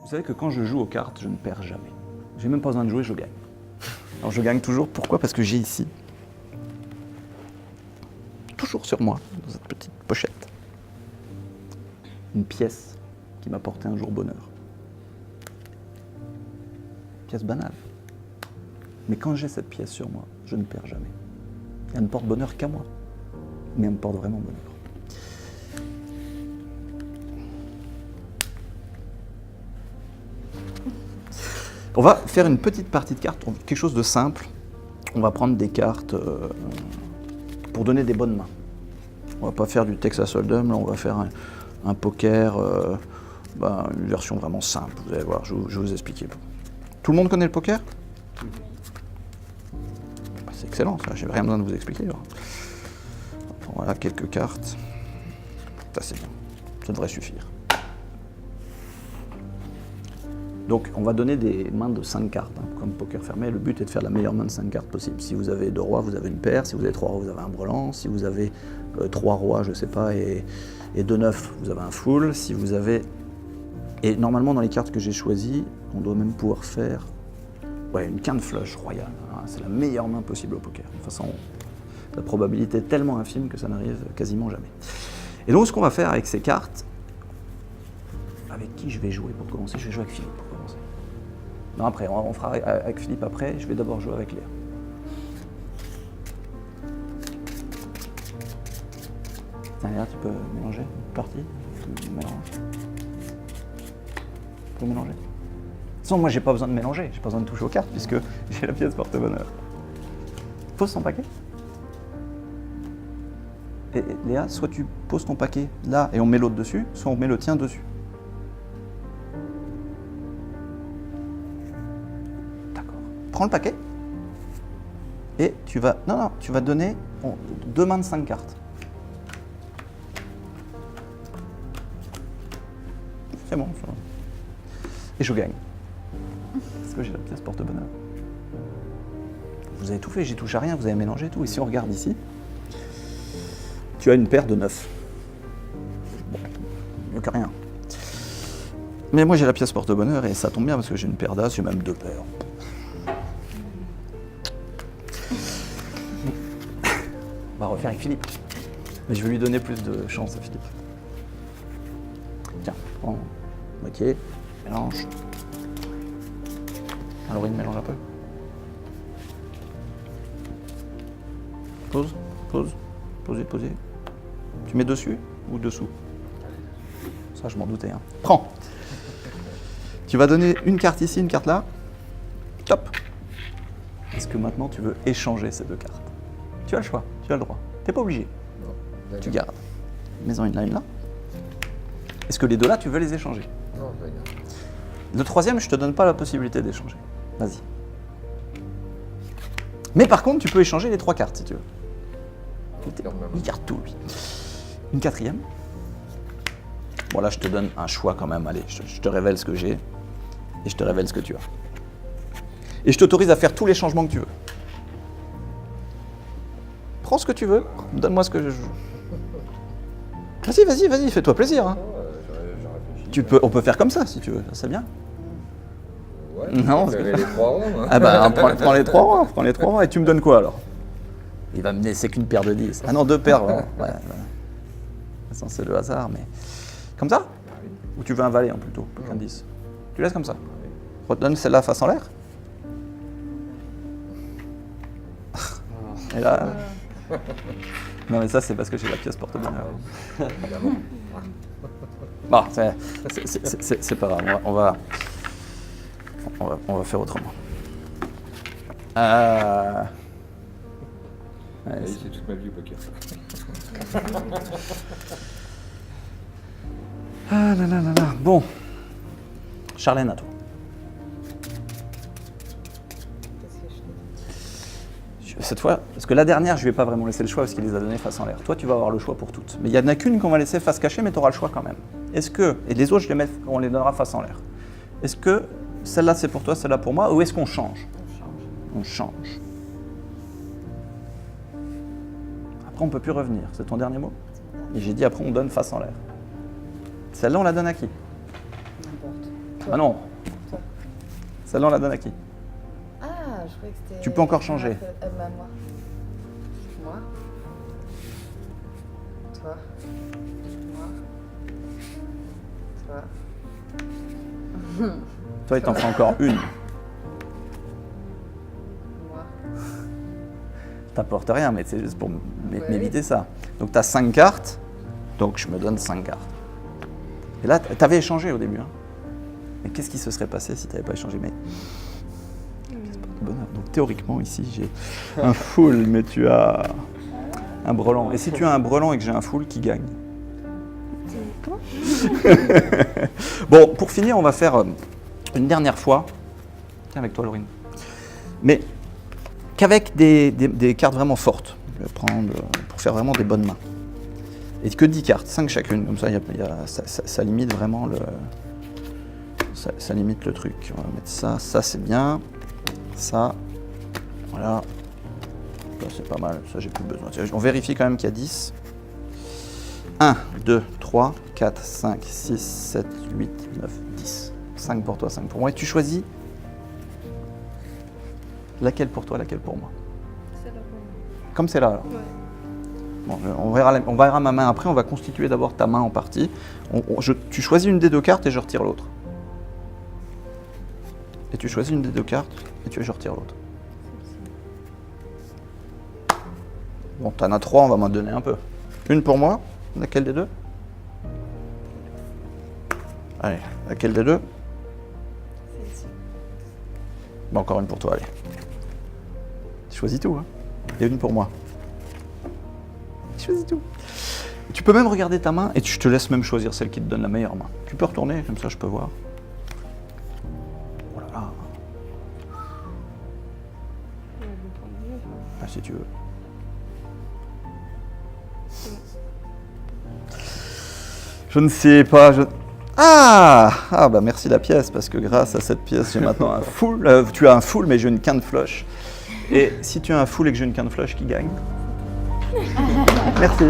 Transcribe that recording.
Vous savez que quand je joue aux cartes, je ne perds jamais. J'ai même pas besoin de jouer, je gagne. Alors je gagne toujours, pourquoi? Parce que j'ai ici, toujours sur moi, dans cette petite pochette, une pièce qui m'a porté un jour bonheur. Pièce banale. Mais quand j'ai cette pièce sur moi, je ne perds jamais. Elle ne porte bonheur qu'à moi, mais elle me porte vraiment bonheur. On va faire une petite partie de cartes, quelque chose de simple. On va prendre des cartes pour donner des bonnes mains. On va pas faire du Texas Hold'em, là on va faire un poker, une version vraiment simple. Vous allez voir, je vais vous expliquer. Tout le monde connaît le poker? C'est excellent ça, j'ai rien besoin de vous expliquer. Voilà quelques cartes. Ça c'est bien, ça devrait suffire. Donc on va donner des mains de 5 cartes, comme poker fermé. Le but est de faire la meilleure main de 5 cartes possible. Si vous avez 2 rois, vous avez une paire. Si vous avez 3 rois, vous avez un brelan. Si vous avez 3 rois, je sais pas, et 2 neufs, vous avez un full. Si vous avez... Et normalement, dans les cartes que j'ai choisies, on doit même pouvoir faire une quinte flush royale. C'est la meilleure main possible au poker. De toute façon, la probabilité est tellement infime que ça n'arrive quasiment jamais. Et donc ce qu'on va faire avec ces cartes, avec qui je vais jouer pour commencer? Je vais jouer avec Philippe pour commencer. Non, après, on fera avec Philippe après. Je vais d'abord jouer avec Léa. Tiens, Léa, tu peux mélanger une partie? Tu mélanges. Tu peux mélanger. De toute façon, moi, j'ai pas besoin de mélanger. J'ai pas besoin de toucher aux cartes puisque j'ai la pièce porte-bonheur. Pose ton paquet. Et Léa, soit tu poses ton paquet là et on met l'autre dessus, soit on met le tien dessus. Prends le paquet et tu vas... Non, tu vas donner 2 mains de 5 cartes. C'est bon. Et je gagne. Parce que j'ai la pièce porte-bonheur. Vous avez tout fait, j'y touche à rien, vous avez mélangé tout. Et si on regarde ici, tu as une paire de 9. Bon, mieux que rien. Mais moi j'ai la pièce porte-bonheur et ça tombe bien parce que j'ai une paire d'as, j'ai même 2 paires. On va refaire avec Philippe. Mais je vais lui donner plus de chance à Philippe. Tiens, prends moitié, mélange. Laurine, mélange un peu. Pose. Posez. Tu mets dessus ou dessous? Ça, je m'en doutais. Prends. Tu vas donner une carte ici, une carte là. Top. Est-ce que maintenant tu veux échanger ces 2 cartes? Tu as le choix, tu as le droit. T'es pas obligé. Non, tu gardes. Mets-en une là, une là. Est-ce que les 2 là, tu veux les échanger? Non, je vais garder. Le 3e, je te donne pas la possibilité d'échanger. Vas-y. Mais par contre, tu peux échanger les 3 cartes si tu veux. Il garde tout, lui. Une 4e. Bon, là, je te donne un choix quand même. Allez, je te révèle ce que j'ai et je te révèle ce que tu as. Et je t'autorise à faire tous les changements que tu veux. Prends ce que tu veux, donne-moi ce que je joue. Vas-y, fais-toi plaisir. On peut faire comme ça si tu veux, c'est bien. Ouais, non, parce que... les 3 ronds. Prends les 3 rois, et tu me donnes quoi alors? Il va me laisser qu'une paire de 10. Ah non, 2 paires. Ouais. C'est le hasard, mais... Comme ça? Ou tu veux un valet plutôt, qu'un 10? Tu laisses comme ça. Redonne celle-là face en l'air. Et là... Non mais ça c'est parce que j'ai la pièce porte-bonheur. Bon, c'est pas grave, on va faire autrement. Ouais, c'est toute ma vie au poker. Ah là. Bon. Charlène, à toi. Cette fois, parce que la dernière, je ne lui ai pas vraiment laissé le choix parce qu'il les a données face en l'air. Toi, tu vas avoir le choix pour toutes. Mais il n'y en a qu'une qu'on va laisser face cachée, mais tu auras le choix quand même. Est-ce que, et les autres, on les donnera face en l'air. Est-ce que celle-là, c'est pour toi, celle-là pour moi, ou est-ce qu'on change? On change. Après, on ne peut plus revenir. C'est ton dernier mot? Et j'ai dit après, on donne face en l'air. Celle-là, on la donne à qui? N'importe. Ah non. Toi. Celle-là, on la donne à qui? Ah, je croyais que c'était... Tu peux encore changer. Moi. Moi. Toi. Moi. Toi. Toi, il t'en faut encore une. Moi. T'apportes rien, mais c'est juste pour Ouais. m'éviter ça. Donc, tu as 5 cartes. Donc, je me donne 5 cartes. Et là, tu avais échangé au début. Hein. Mais qu'est-ce qui se serait passé si tu n'avais pas échangé? Mais c'est pas de bonheur. Donc, théoriquement, ici, j'ai un full, mais tu as un brelan. Et si tu as un brelan et que j'ai un full, qui gagne? Bon, pour finir, on va faire une dernière fois. Tiens, avec toi, Laurine. Mais qu'avec des cartes vraiment fortes. Je vais prendre pour faire vraiment des bonnes mains. Et que 10 cartes, 5 chacune. Comme ça, ça limite vraiment le... Ça limite le truc. On va mettre ça. Ça, c'est bien. Ça. Voilà. Ça, c'est pas mal. Ça, j'ai plus besoin. On vérifie quand même qu'il y a 10. 1, 2, 3, 4, 5, 6, 7, 8, 9, 10. 5 pour toi, 5 pour moi. Et tu choisis laquelle pour toi, laquelle pour moi? C'est là pour moi. Comme c'est là. Alors. Ouais. Bon, on verra ma main après. On va constituer d'abord ta main en partie. Tu choisis une des deux cartes et je retire l'autre. Et tu choisis une des deux cartes et je retire l'autre. Bon, t'en as 3, on va m'en donner un peu. Une pour moi. Laquelle des deux? Allez, laquelle des deux? C'est ici. Bon, encore une pour toi, allez. Tu choisis tout, hein? Et une pour moi. Tu choisis tout. Et tu peux même regarder ta main et je te laisse même choisir celle qui te donne la meilleure main. Tu peux retourner, comme ça je peux voir. Oh là là. Ouais, bon, pour moi, Ah, si tu veux. Je ne sais pas. Ah bah merci la pièce, parce que grâce à cette pièce, j'ai maintenant un full. Tu as un full, mais j'ai une quinte flush. Et si tu as un full et que j'ai une quinte flush, qui gagne? Merci.